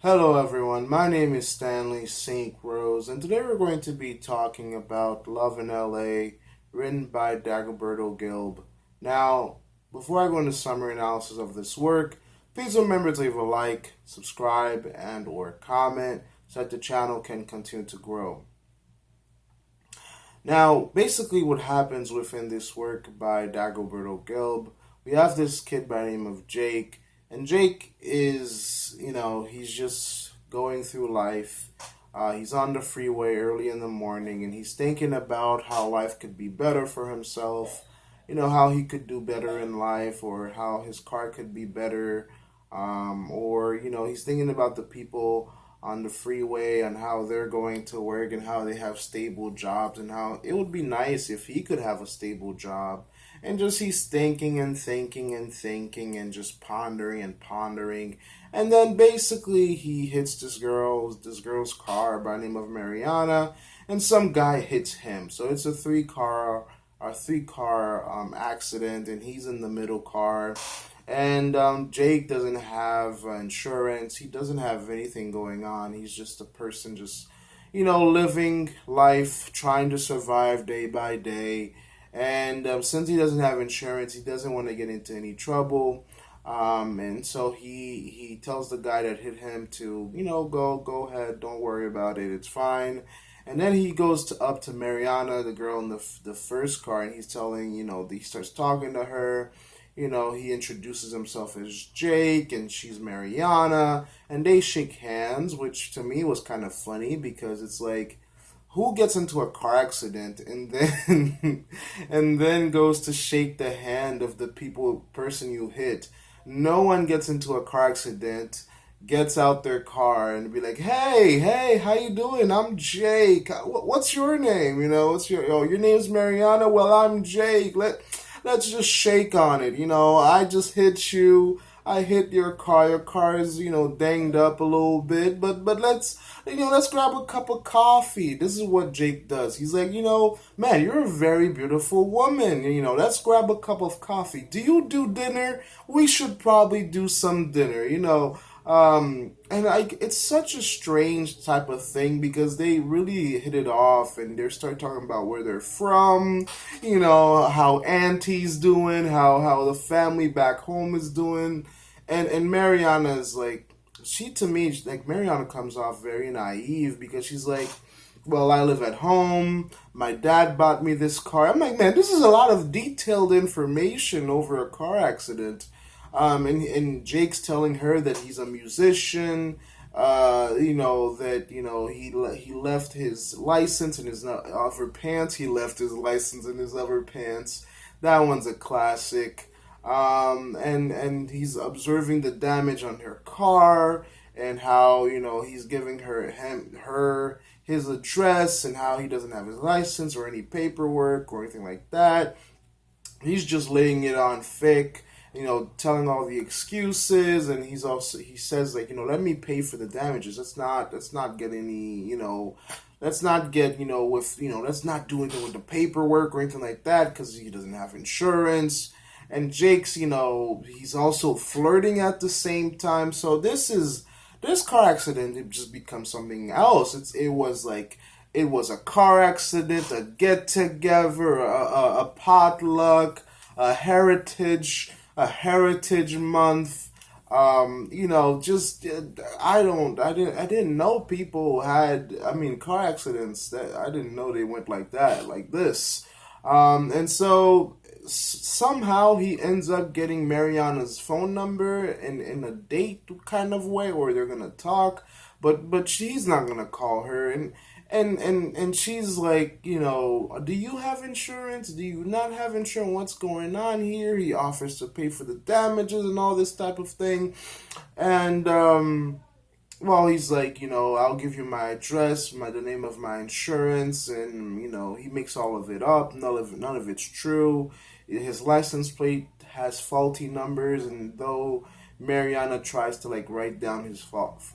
Hello, everyone. My name is Stanley St. Rose, and today we're going to be talking about Love in LA, written by Dagoberto Gilb. Now, before I go into summary analysis of this work, please remember to leave a like, subscribe, and/or comment so that the channel can continue to grow. Now, basically, what happens within this work by Dagoberto Gilb, we have this kid by the name of Jake, and Jake is, he's just going through life. He's on the freeway early in the morning, and he's thinking about how life could be better for himself, how he could do better in life, or how his car could be better, or, he's thinking about the people on the freeway and how they're going to work and how they have stable jobs and how it would be nice if he could have a stable job. And just he's thinking and thinking and thinking and just pondering and pondering. And then basically he hits this girl's car by the name of Mariana, and some guy hits him. So it's a three car accident, and he's in the middle car. And Jake doesn't have insurance. He doesn't have anything going on. He's just a person, just living life, trying to survive day by day. And since he doesn't have insurance, he doesn't want to get into any trouble. And so he tells the guy that hit him to go ahead, don't worry about it, it's fine. And then he goes up to Mariana, the girl in the first car, and he's telling he starts talking to her. He introduces himself as Jake, and she's Mariana, and they shake hands, which to me was kind of funny because it's like, who gets into a car accident and then and then goes to shake the hand of the person you hit? No one gets into a car accident, gets out their car and be like, hey, how you doing? I'm Jake. What's your name? What's your name's Mariana? Well, I'm Jake. Let's just shake on it. I just hit you. I hit your car. Your car is, danged up a little bit, but let's grab a cup of coffee. This is what Jake does. He's like, man, you're a very beautiful woman. Let's grab a cup of coffee. Do you do dinner? We should probably do some dinner. It's such a strange type of thing because they really hit it off and they start talking about where they're from, how auntie's doing, how the family back home is doing, and Mariana is like, to me, like, Mariana comes off very naive because she's like, well, I live at home. My dad bought me this car. I'm like, man, this is a lot of detailed information over a car accident. And Jake's telling her that he's a musician. He left his license in his other pants. He left his license in his other pants. That one's a classic. And he's observing the damage on her car and how he's giving her his address and how he doesn't have his license or any paperwork or anything like that. He's just laying it on thick, telling all the excuses, and he says, like, let me pay for the damages. Let's not get any, let's not get, let's not do anything with the paperwork or anything like that because he doesn't have insurance. And Jake's, he's also flirting at the same time. So this car accident, it just becomes something else. It was a car accident, a get together, a potluck, a heritage month. Just I didn't know people had. I mean, car accidents. That I didn't know they went like that, like this. And so somehow he ends up getting Mariana's phone number in a date kind of way, or they're gonna talk, but she's not gonna call her, and she's like, do you have insurance? Do you not have insurance? What's going on here? He offers to pay for the damages and all this type of thing, and well, he's like, I'll give you my address, the name of my insurance, and he makes all of it up. None of it's true. His license plate has faulty numbers, and though Mariana tries to like write down his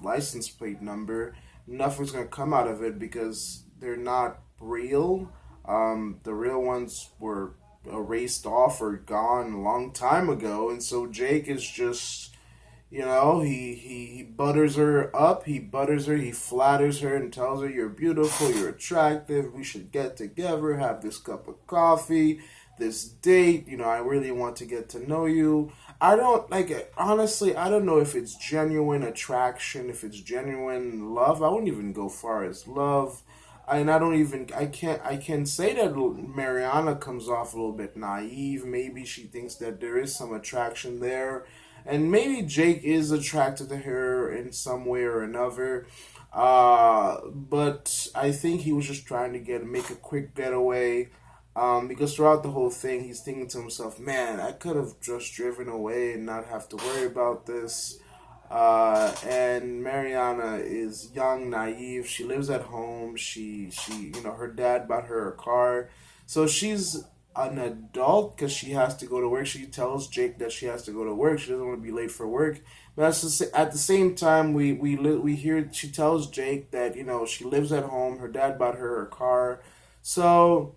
license plate number, nothing's gonna come out of it because they're not real. The real ones were erased off or gone a long time ago, and so Jake is just He butters her up, he butters her, he flatters her and tells her, "You're beautiful, you're attractive, we should get together, have this cup of coffee, this date, I really want to get to know you." I don't like it. Honestly, I don't know if it's genuine attraction, if it's genuine love. I wouldn't even go far as love. And I don't even I can say that Mariana comes off a little bit naive. Maybe she thinks that there is some attraction there, and maybe Jake is attracted to her in some way or another. But I think he was just trying to make a quick getaway. Because throughout the whole thing, he's thinking to himself, "Man, I could have just driven away and not have to worry about this." And Mariana is young, naive. She lives at home. Her dad bought her a car, so she's an adult because she has to go to work. She tells Jake that she has to go to work. She doesn't want to be late for work. But at the same time, we hear she tells Jake that she lives at home. Her dad bought her a car, so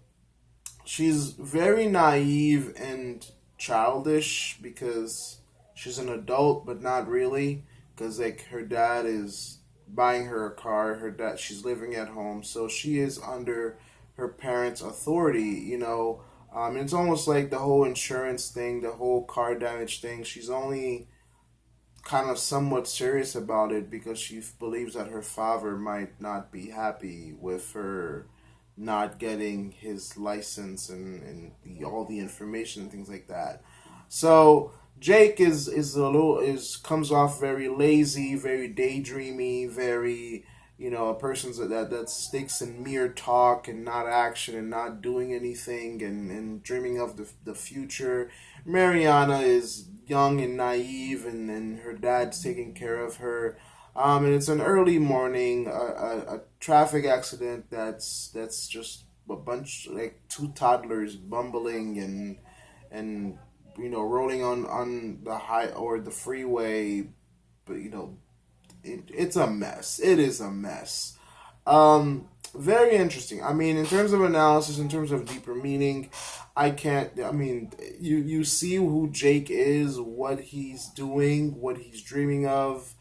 she's very naive and childish because she's an adult, but not really. Because like her dad is buying her a car, she's living at home, so she is under her parents' authority. It's almost like the whole insurance thing, the whole car damage thing. She's only kind of somewhat serious about it because she believes that her father might not be happy with her not getting his license and all the information and things like that. So Jake is a little is comes off very lazy, very daydreamy, very a person that sticks in mere talk and not action and not doing anything and dreaming of the future. Mariana is young and naive, and her dad's taking care of her. And it's an early morning, a traffic accident that's just a bunch like two toddlers bumbling and rolling on the high or the freeway, but it's a mess. It is a mess. Very interesting. I mean, in terms of analysis, in terms of deeper meaning, I can't. I mean, you see who Jake is, what he's doing, what he's dreaming of,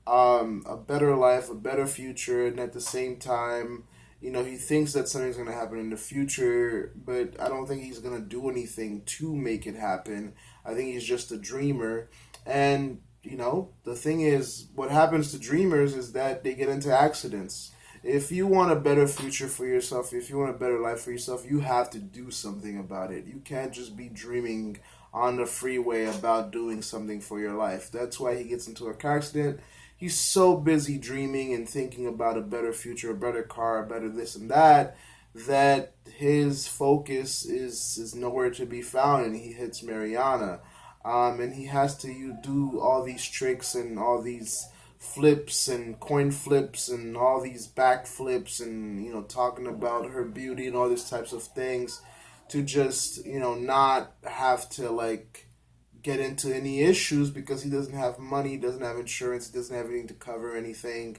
a better life, a better future, and at the same time, he thinks that something's going to happen in the future, but I don't think he's going to do anything to make it happen. I think he's just a dreamer, and the thing is, what happens to dreamers is that they get into accidents. If you want a better future for yourself, if you want a better life for yourself, you have to do something about it. You can't just be dreaming on the freeway about doing something for your life. That's why he gets into a car accident. He's so busy dreaming and thinking about a better future, a better car, a better this and that, that his focus is nowhere to be found, and he hits Mariana. And he has to do all these tricks and all these flips and coin flips and all these back flips and talking about her beauty and all these types of things to just not have to like get into any issues because he doesn't have money, he doesn't have insurance, he doesn't have anything to cover anything.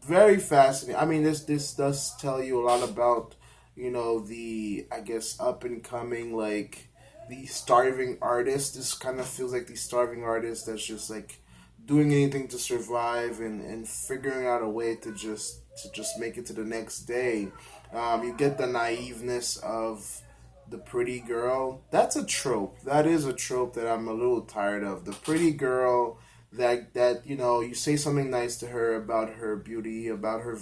Very fascinating. I mean, this does tell you a lot about the I guess up and coming like the starving artist. This kind of feels like the starving artist that's just like doing anything to survive and figuring out a way to just make it to the next day. You get the naiveness of the pretty girl. That's a trope. That is a trope that I'm a little tired of. The pretty girl that you say something nice to her about her beauty, about her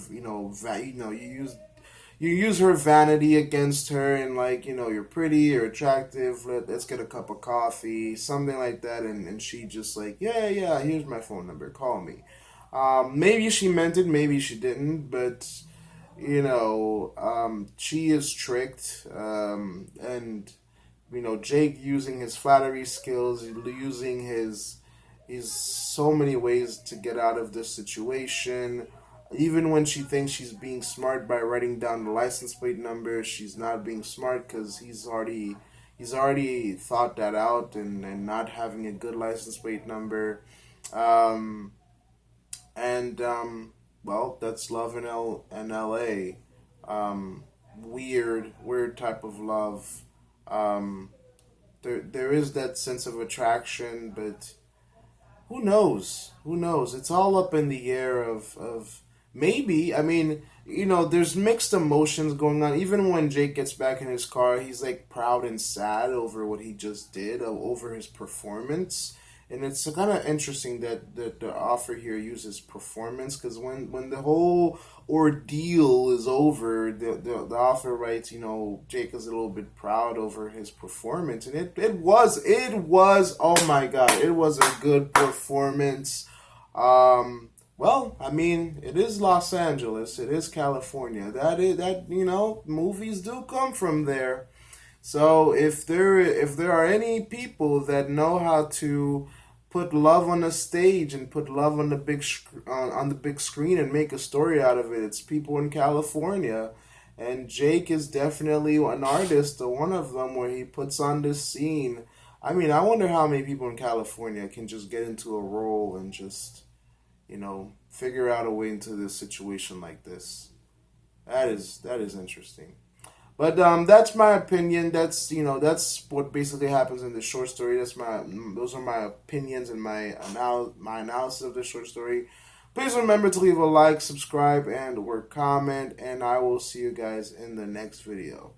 you use her vanity against her and like you're pretty, you're attractive, let's get a cup of coffee, something like that, and she just like yeah, here's my phone number, call me. Maybe she meant it, maybe she didn't, but she is tricked, and Jake using his flattery skills, using his so many ways to get out of this situation. Even when she thinks she's being smart by writing down the license plate number, she's not being smart because he's already thought that out, and not having a good license plate number. Um, and well, that's love in L.A. Weird type of love. There is that sense of attraction, but who knows? Who knows? It's all up in the air of maybe. I mean, there's mixed emotions going on. Even when Jake gets back in his car, he's like proud and sad over what he just did, over his performance. And it's kind of interesting that the author here uses performance, because when the whole ordeal is over, the author writes, Jake is a little bit proud over his performance, and it was oh my god, it was a good performance. Well, I mean, it is Los Angeles, it is California. Movies do come from there. So if there are any people that know how to put love on the stage and put love on the on the big screen and make a story out of it, it's people in California. And Jake is definitely an artist, or one of them, where he puts on this scene. I mean, I wonder how many people in California can just get into a role and just, figure out a way into this situation like this. That is interesting. But that's my opinion. That's what basically happens in the short story. Those are my opinions and my analysis of the short story. Please remember to leave a like, subscribe, and or comment, and I will see you guys in the next video.